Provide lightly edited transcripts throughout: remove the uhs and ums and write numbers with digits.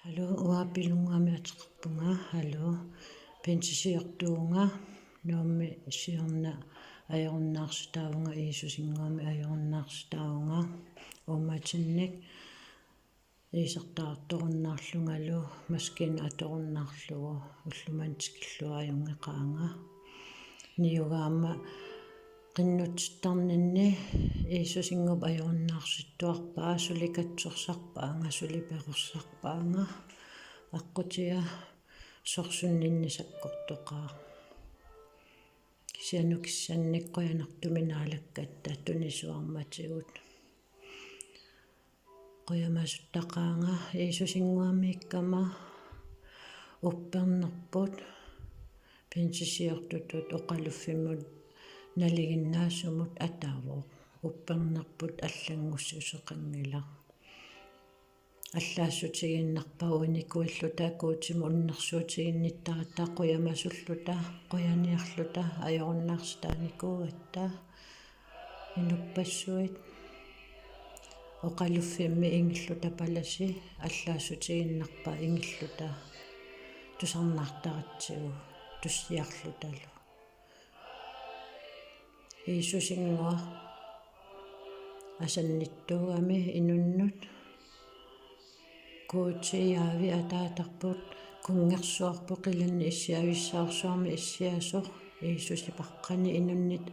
Hallo uapilungami atqarpunga hallo pensisiortuunga nuammi siorna ajornaarsitaavunga iisusinguami ajornaarsitaavunga uummatinnik isartaartorunnaarlungalu maskina atorunnaarlugu ullumantikilluajungeqaanga niugaama qinnutittarninni iissusingup ajornaarsittuarpaa sulikatsorsarpaanga sulipequssarpaanga аққутиа сорсунниннисаккортоқаа кисианукиссанниккоянартуминаалаккатта тунисуарматигут қоямасуттақаанга иисусингуамииккама уппернерпут пенсисиортутут оқалуффиммут налигиннаасумут атаавоо уппернерпут аллангуссусеқангила аллаассутигиннарпауникуиллута куутиму уннэрсуутигинниттарата қуямасуллута қуяниарлута ажоруннаарситааникуугатта инуппассуит оқалуффимми ингиллута паласи аллаассутигиннарпа ингиллута тусарнаартаратсигу туссиарлуталу иисусингуа асанниттуугами инуннут куутиаави атаатарпут кунгерсуарпу қиланни иссиависсаарсуарми иссиасор иисусипаққани инуннит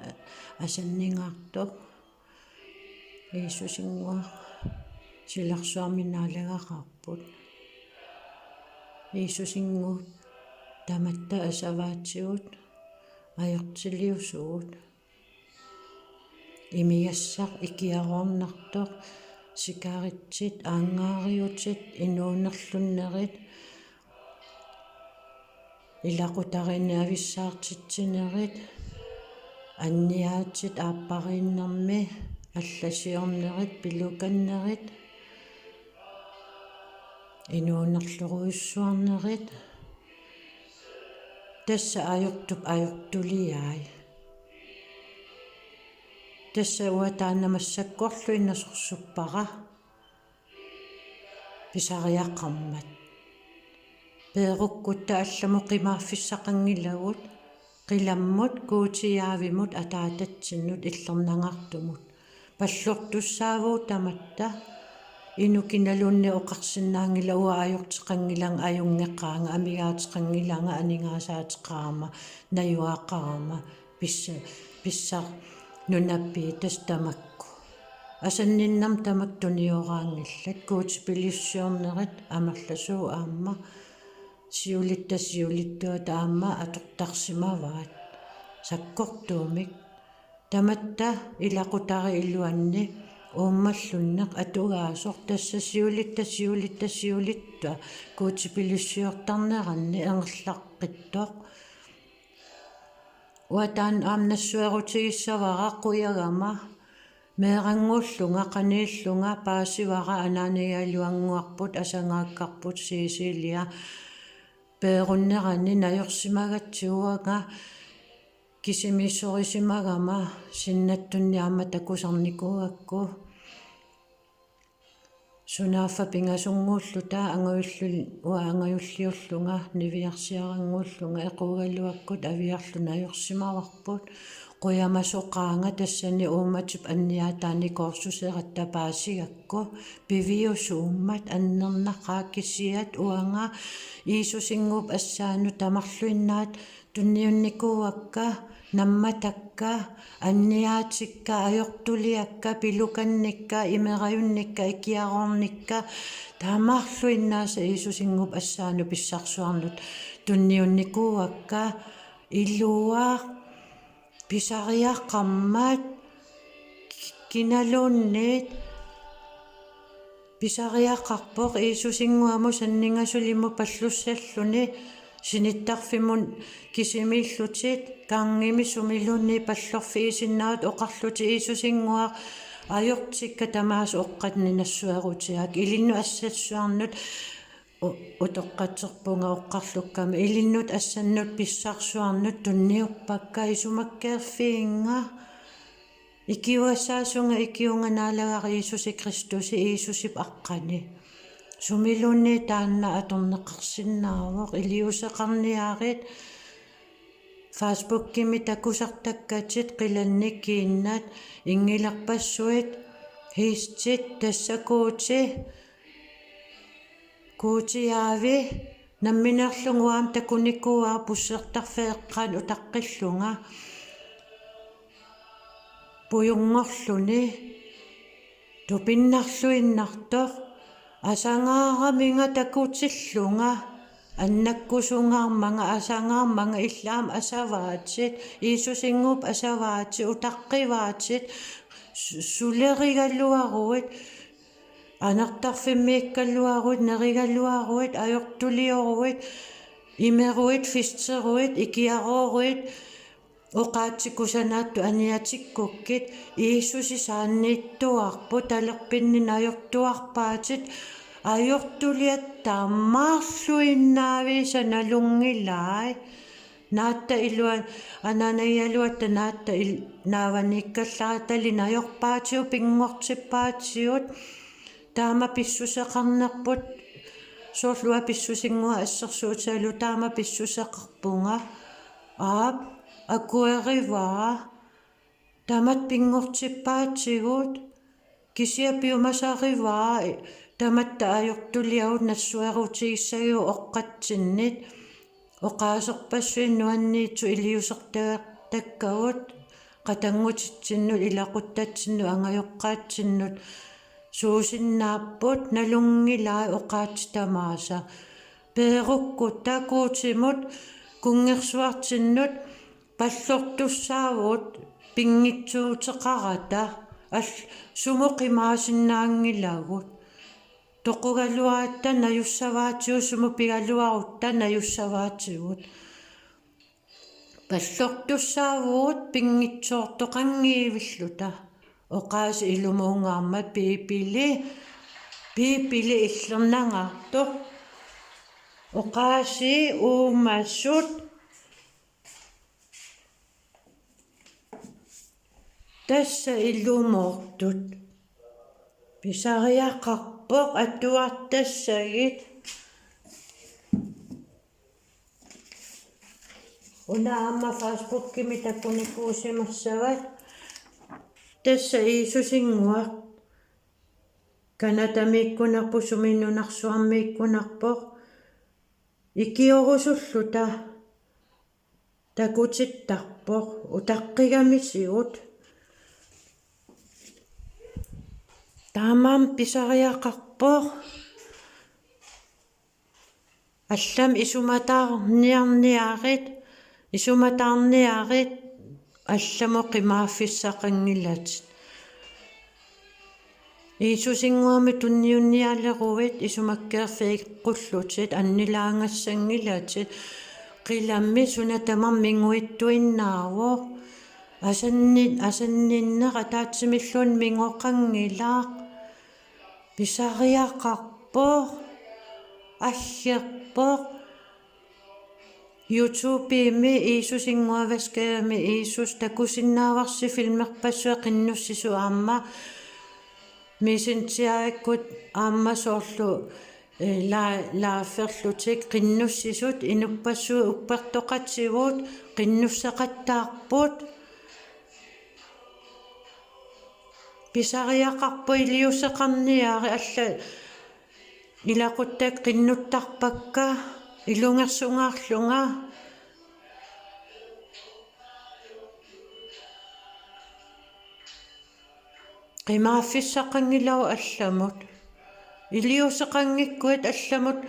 асаннингаартоқ иисусингуа силарсуарминаалагақарпут иисусингу таматта асаваатсигут ajortiliusuut imiassaq ikiaruarnartoq sikaritsit aangaariutit inuunerlunnerit ilaqutarini avissaartitsinerit anniaatit aappariinnermi allasiornerit pilukannerit inuunerluruissuarnerit тасса ajortup ajortuliai тасса уатаанамассаккорлу иннасорсуппара писариаққармат пееруккутта алламу қимааффиссақангилагут қиламмут куутиаавимут атаататсиннут иллернангартумут паллортуссаавуу таматта инукиналуунни оқарсинаангилауа ajorteqangilang ajungeqqaanga амигаатеқангилаanga анингаасаатеқарама наюаақарама писса нунаппи тастамакку асанниннам тамак туниораангиллат куутипилиссуорнерит амерласуу аама сиулиттуа таама атортарсимаваат саккортуумик таматта илақутари илуанни ууммаллуннеқ атугаасор тасса сиулиттуа куутипилиссуортарнеранни ангерлаққиттоқ уатаан аамнассуарутигиссавара қуягама меэрангууллунга қанииллунга паасивара анаанигалуангуарпут асангааккарпут сисилия пееруннеранни наёрсимагатсиуага кисимиссорисимагама синнаттунни аама такусарникуугакку сунааффа пингасунгууллута ангаюллиуллунга нивиарсиарангууллунга эқугалуаккут авиарлуна аёрсимаварпут қуямасоқаанга тассани ууматип анниаатаани коорсусератта паасигакку пивиусууммат аннернақаа кисиат уанга иисусингуп ассаану тамарлуиннаат тунниунникууакка намматакка анниаатикка ajortuliakka pilukанникка имераюнникка икиароорникка таамаарлуиннааса иисусингуп ассаану писсарсуарнут тунниунникууакка илуаа писариаққармаат киналуунниит писариаққарпоқ иисусингуаму саннингасулиму паллуссаллуни синиттарфимун кисимииллутит кангими сумилунни паллорфиисиннаат оқарлути иисусингуа ajortikka тамаас оққатни нассуарутиак илинну ассассуарнут утоққатсерпунга оққарлукками илиннут ассаннут писсарсуарнут тунниуппакка исумаккеерфиинга икиуассаасунга икиунганаалагари Иисуси Кристуси Иисусип аққани sumilunni taanna atorneqarsinnaaruaq iliusaqarniaarit Facebook-kimi takusartakkatit qilannikiinnaat ingilerpassuit hiistit tassakuuti kuutiaavi namminerlunguam takunikuaa pussertarfeeqqaan utaqqillunga puyungorluni tupinnarluinnartoq asangaaраminga takutillunga аннаккусунгаармага асангаармага иллаам асаваатит иисусингууп асаваати утаққиваатит сулеригалуаруит анартарфиммииккалуаруит неригалуаруит ajortuliоруит имеруит фистеруит икиарооруит оқаатсикусанаатту аниатиккуккит иисуси сааннииттуарпу талерпиннин ajortuarpaатит ajortuliattaa maarluinnaaviisa nalungilai naatta iluan ananayaluatta naatta naavanikkallaatali najorpaatiu pingortippaatiut taama pissuseqarnerput soorlua pissusingua assersuutaalu taama pissuseqarpunga aap akuerivaa tamat pingortippaatigut kisiapiumasarivaa tamatta ajortuliaut nassuarutigissagiu oqqatsinnit oqaaserpassuinnuanniitsu iliusertaakkagut qatangutitsinnu ilaquttatsinnu angajoqqaatsinnut suusinnaapput nalungilai oqaattitamaasa peerukkut takuutimut kungersuartinnut pallortussaavut pingitsuuteqarata sumuqimaasinnaaangilagut toqugaluaatta najussavaatiu sumupigaluarutta najussavaatigut pallortussaavuut pingitsoortoqangiivilluta oqaasi ilumuungaarmat piipili illernangaartoq oqaasi uumassut tassa illumortut pisariaqarpoq atuartassagit unaamma Facebook-kimi takunikuusimassavat tassa iisusinguaq kanatamiikkunarpu suminnunarsuarmiikkunarpoq ikiorusulluta takutittarpoq utaqqigamisigut taamam pisariaqarpoq аллам исуматаарниаrit алламо qimaaffissaqanngillat иисусингуами тунниунниалеруит исумаккеерфиг qullutit аннилаангассангилатит qilammi sunataman minguittuinnaaruoq асанниннера таатсимиллуун мингоқангилаақ писариақарпоқ аллерпоқ YouTube-ими иисусингуаваскаами иисус такусиннааварси филмерпассуа қиннуссису аама мессенджериккут аама соорлу лааферлутик қиннуссисут инуппассуу уппертоқатсигуут қиннуссақаттаарпут писариақарпу илиусеқарниаари алла илақуттак қиннуттарпакка илунгерсунгаарлунга qimaaffissaqangilау алламут илиусеқангиккуит алламут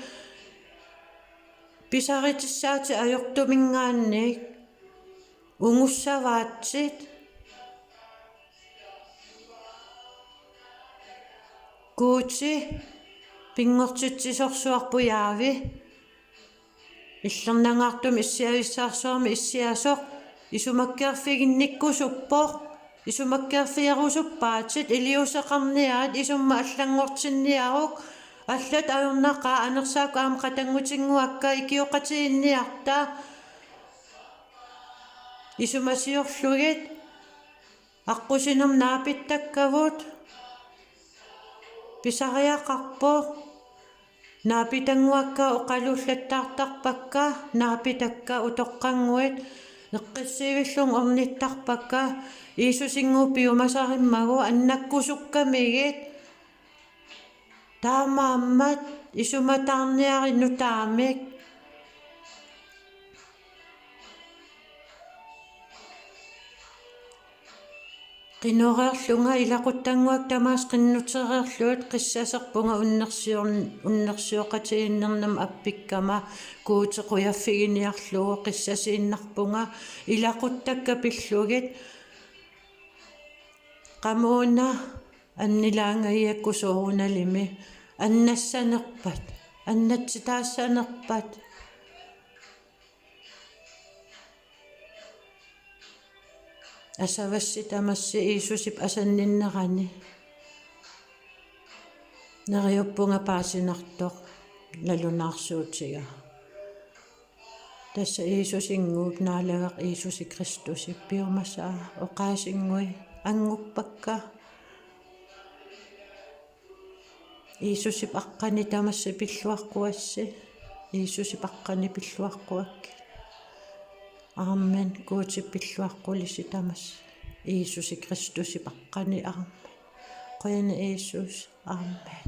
писаритиссаати ajortumингаанник унгуссаваатсит куути пингортитсисорсуарпуяави иллернангаартум иссиависсаарсуарми иссиасоқ исумаккеерфигинниккусуппоқ исумаккеерфиарусуппаатит илиусеқарниаат исумма аллангортинниарук аллат аюрнақаа анерсааку аама қатангутингуакка икиоқатиинниарта исумасиорлугит аққусинерм наапиттаккавут писариақарпоқ naapitanguakka uqaluullattartarpakka naapitakka utoqqanguit neqqissivillung ornittarpakka Iisusinguupiumasarimmagu annakkusukkamigit taamaammat isumatarniarinu taamik qinoreerlunga ilaquttanguak tamaas qinnutereerluut qissaserpunga unnersioqatiginnernam appikkama kuutequyaffiginiarlugu qissasiinnarpunga ilaquttakka pillugit qamuuna annilaangayakkusoorunalimi annassanerpat annatsitaassanerpat asavassi tamassi Iisusip asanninnerani neriuppunga paasinartoq nalunaarsuutiga tassa Iisusinguut naalageq Iisusi Kristusi piumasaa oqaasingui anguppakka Iisusip aqqani tamassi pilluarquassi Iisusip aqqani pilluarquakki Amen kuutipilluaqqulisi tamas Iisusi Kristusi paqqani arma qoyana Iisus Amen